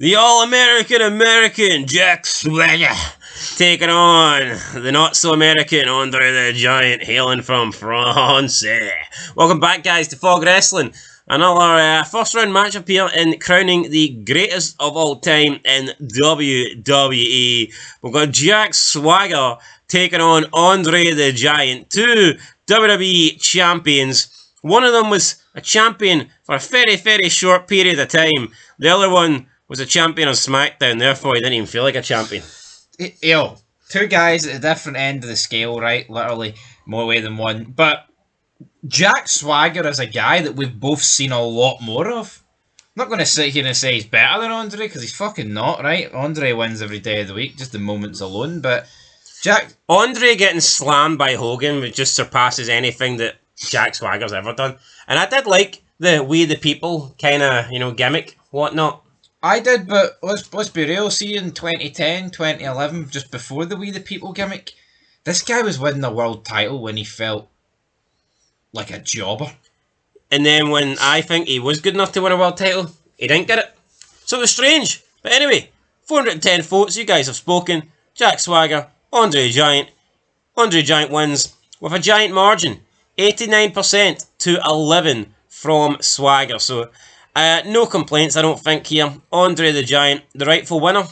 The All-American Jack Swagger taking on the not-so-American Andre the Giant, hailing from France. Welcome back, guys, to Fog Wrestling. Another first-round matchup here in crowning the greatest of all time in WWE. We've got Jack Swagger taking on Andre the Giant, two WWE champions. One of them was a champion for a very, very short period of time. The other one was a champion on SmackDown, therefore he didn't even feel like a champion. Yo, two guys at a different end of the scale, right? Literally, more way than one. But Jack Swagger is a guy that we've both seen a lot more of. I'm not going to sit here and say he's better than Andre, because he's fucking not, right? Andre wins every day of the week, just the moments alone, but Andre getting slammed by Hogan just surpasses anything that Jack Swagger's ever done. And I did like the We the People kind of, gimmick, whatnot. I did, but let's be real. See, in 2010, 2011, just before the We the People gimmick, this guy was winning the world title when he felt like a jobber. And then when I think he was good enough to win a world title, he didn't get it. So it was strange. But anyway, 410 votes, you guys have spoken. Jack Swagger, Andre the Giant. Andre the Giant wins with a giant margin. 89% to 11 from Swagger. So no complaints, I don't think, here. Andre the Giant, the rightful winner.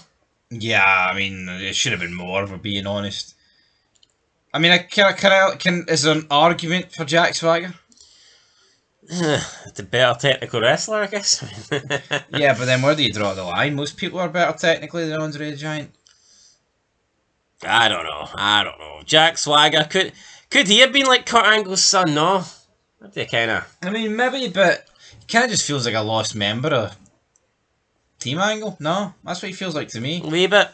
Yeah, I mean, it should have been more, if we're being honest. I mean, is there an argument for Jack Swagger? The better technical wrestler, I guess. Yeah, but then where do you draw the line? Most people are better technically than Andre the Giant. I don't know. Jack Swagger, could he have been like Kurt Angle's son? No. I mean, maybe, but he kind of just feels like a lost member of Team Angle. No, that's what he feels like to me. A wee bit.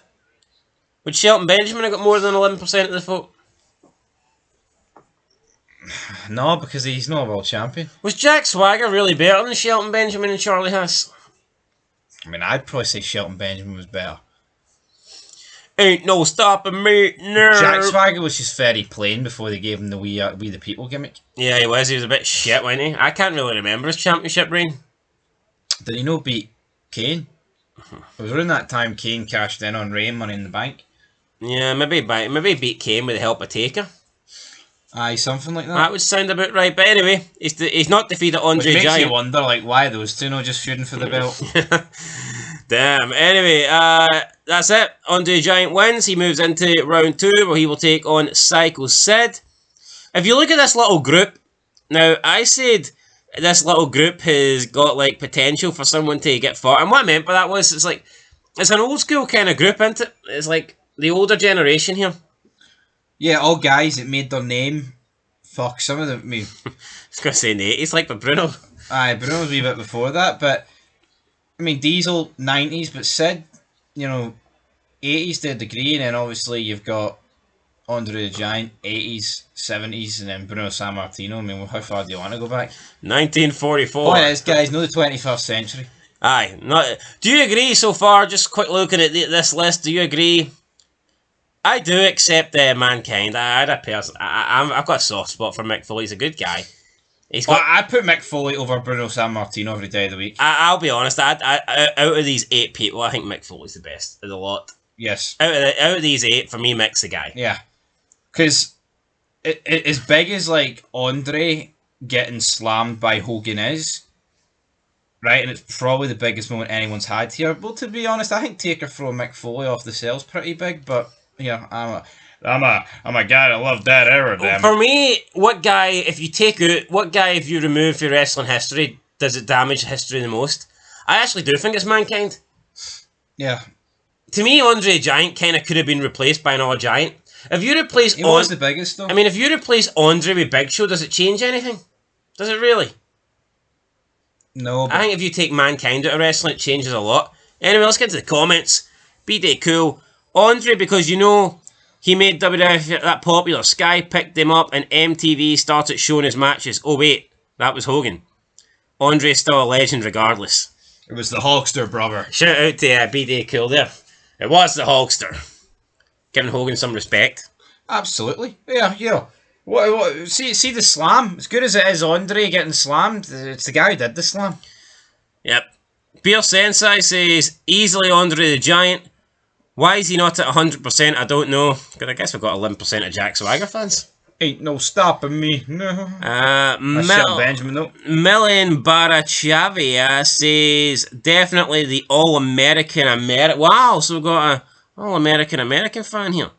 Would Shelton Benjamin have got more than 11% of the vote? No, because he's not a world champion. Was Jack Swagger really better than Shelton Benjamin and Charlie Haas? I mean, I'd probably say Shelton Benjamin was better. Ain't no stopping me, no. Jack Swagger was just very plain before they gave him the We the People gimmick. Yeah, he was. He was a bit shit, wasn't he? I can't really remember his championship reign. Did he not beat Kane? It was around that time Kane cashed in on Ray Money in the Bank. Yeah, maybe he beat Kane with the help of Taker. Aye, something like that. That would sound about right. But anyway, he's not defeated Andre the Giant. Which makes you wonder, why those two just feuding for the belt. Damn. Anyway, that's it. Andre the Giant wins. He moves into round 2 where he will take on Psycho Sid. If you look at this little group, now I said this little group has got potential for someone to get far. And what I meant by that was it's an old school kind of group, isn't it? It's like the older generation here. Yeah, all guys that made their name. Fuck, some of them. I was going to say in the 80s, like Bruno. Aye, Bruno's a wee bit before that, but I mean, Diesel, 90s, but Sid, 80s to a degree, and then obviously you've got Andre the Giant, 80s, 70s, and then Bruno Sammartino. I mean, how far do you want to go back? 1944. Oh, yes, guys, no, the 21st century. Aye. Do you agree so far, just quick looking at this list, do you agree? I do accept Mankind. I've got a soft spot for Mick Foley. He's a good guy. I put Mick Foley over Bruno Sammartino every day of the week. I'll be honest. Out of these 8 people, I think Mick Foley's the best of the lot. Yes. Out of these 8, for me, Mick's the guy. Yeah. Because as big as Andre getting slammed by Hogan is, right, and it's probably the biggest moment anyone's had here. Well, to be honest, I think Taker throwing Mick Foley off the cell's pretty big, but yeah, I'm a guy that loved that era, damn it. For me, what guy, if you remove your wrestling history, does it damage history the most? I actually do think it's Mankind. Yeah. To me, Andre the Giant kind of could have been replaced by another Giant. If you replace... He was the biggest, though. I mean, if you replace Andre with Big Show, does it change anything? Does it really? No, but... I think if you take Mankind out of wrestling, it changes a lot. Anyway, let's get to the comments. B-Day Cool. Andre, because he made WWF that popular. Sky picked him up and MTV started showing his matches. Oh wait, that was Hogan. Andre's still a legend regardless. It was the Hulkster, brother. Shout out to B-Day Cool there. It was the Hulkster. Giving Hogan some respect. Absolutely. Yeah. What? See the slam? As good as it is Andre getting slammed, it's the guy who did the slam. Yep. Beer Sensei says, easily Andre the Giant. Why is he not at 100%? I don't know. Because I guess we've got 11% of Jack Swagger fans. Ain't no stopping me. No. Benjamin, though. Million Barachavia says, definitely the All-American American. Wow, so we've got a All-American American fan here.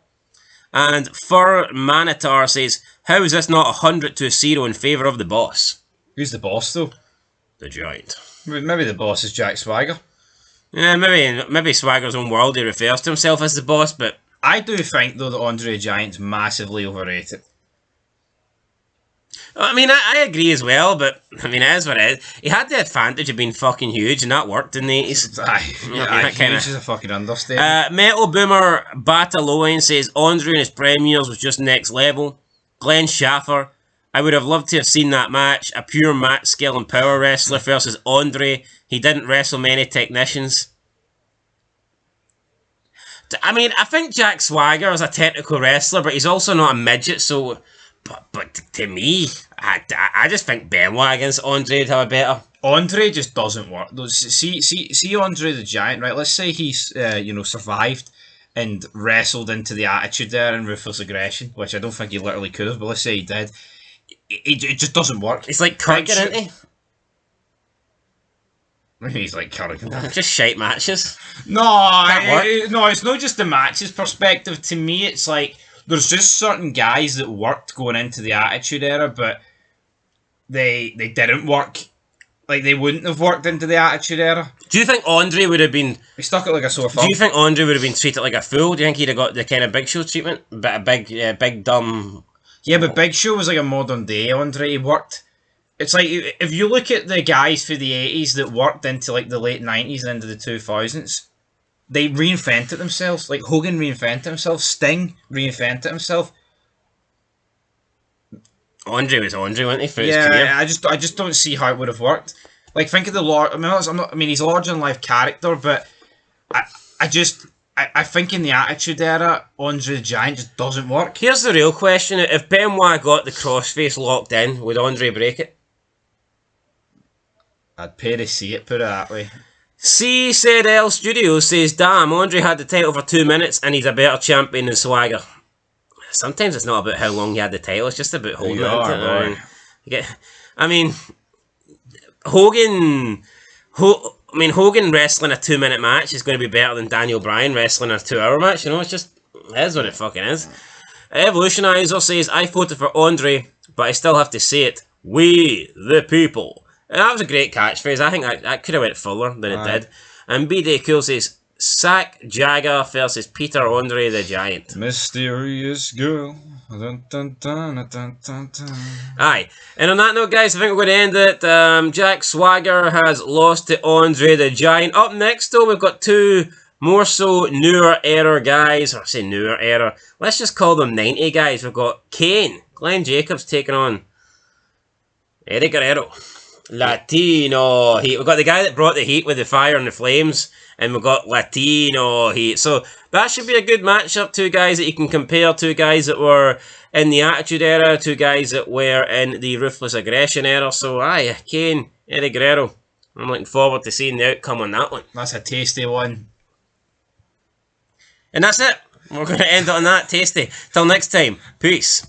And Fur Manitar says, how is this not 100-0 in favour of the boss? Who's the boss, though? The Giant. Maybe the boss is Jack Swagger. Yeah, maybe Swagger's own world, he refers to himself as the boss, but... I do think, though, that Andre the Giant's massively overrated. I mean, I agree as well, but, I mean, it is what it is. He had the advantage of being fucking huge, and that worked in the 80s. Huge is a fucking understatement. Metal Boomer Bataloin says, Andre in his prime years was just next level. Glenn Schaffer, I would have loved to have seen that match. A pure match skill and power wrestler versus Andre. He didn't wrestle many technicians. I mean, I think Jack Swagger is a technical wrestler, but he's also not a midget, so... But to me, I just think Benoit against Andre would have a better... Andre just doesn't work. See Andre the Giant, right? Let's say he's, survived and wrestled into the Attitude Era and Ruthless Aggression, which I don't think he literally could have, but let's say he did. It just doesn't work. He's like Kurgan, isn't he? He's like Kurgan. Just shite matches. No, it's not just the matches perspective. To me, it's like... There's just certain guys that worked going into the Attitude Era, but they didn't work. Like, they wouldn't have worked into the Attitude Era. Do you think Andre would have been... He stuck it like a sore thumb. Do you think Andre would have been treated like a fool? Do you think he'd have got the kind of Big Show treatment? But a big dumb... Yeah, but Big Show was like a modern day Andre. He worked... It's like, if you look at the guys for the 80s that worked into like the late 90s and into the 2000s, they reinvented themselves. Like, Hogan reinvented himself. Sting reinvented himself. Andre was Andre, wasn't he, for his career? I just don't see how it would have worked. Like, think of the Lord... I mean, he's a larger-than-life character, but I think in the Attitude Era, Andre the Giant just doesn't work. Here's the real question. If Benoit got the crossface locked in, would Andre break it? I'd pay to see it, put it that way. C said L Studio says, damn, Andre had the title for 2 minutes and he's a better champion than Swagger. Sometimes it's not about how long he had the title, it's just about holding it. I mean, Hogan wrestling a 2-minute match is going to be better than Daniel Bryan wrestling a 2-hour match, you know, it's just, it is what it fucking is. Evolutionizer says, I voted for Andre, but I still have to say it, we the people. And that was a great catchphrase. I think that could have went fuller than it did. And B-Day Cool says, Sack Jagger versus Peter Andre the Giant. Mysterious girl. Dun, dun, dun, dun, dun, dun. Aye. And on that note, guys, I think we're going to end it. Jack Swagger has lost to Andre the Giant. Up next, though, we've got two more so newer era guys. Or I say newer era. Let's just call them 90 guys. We've got Kane. Glenn Jacobs taking on Eddie Guerrero. Latino Heat. We've got the guy that brought the heat with the fire and the flames, and we've got Latino Heat. So that should be a good matchup. Two guys that you can compare. Two guys that were in the Attitude Era. Two guys that were in the Ruthless Aggression Era. So aye, Kane, Eddie Guerrero. I'm looking forward to seeing the outcome on that one. That's a tasty one. And that's it. We're going to end it on that tasty. Till next time. Peace.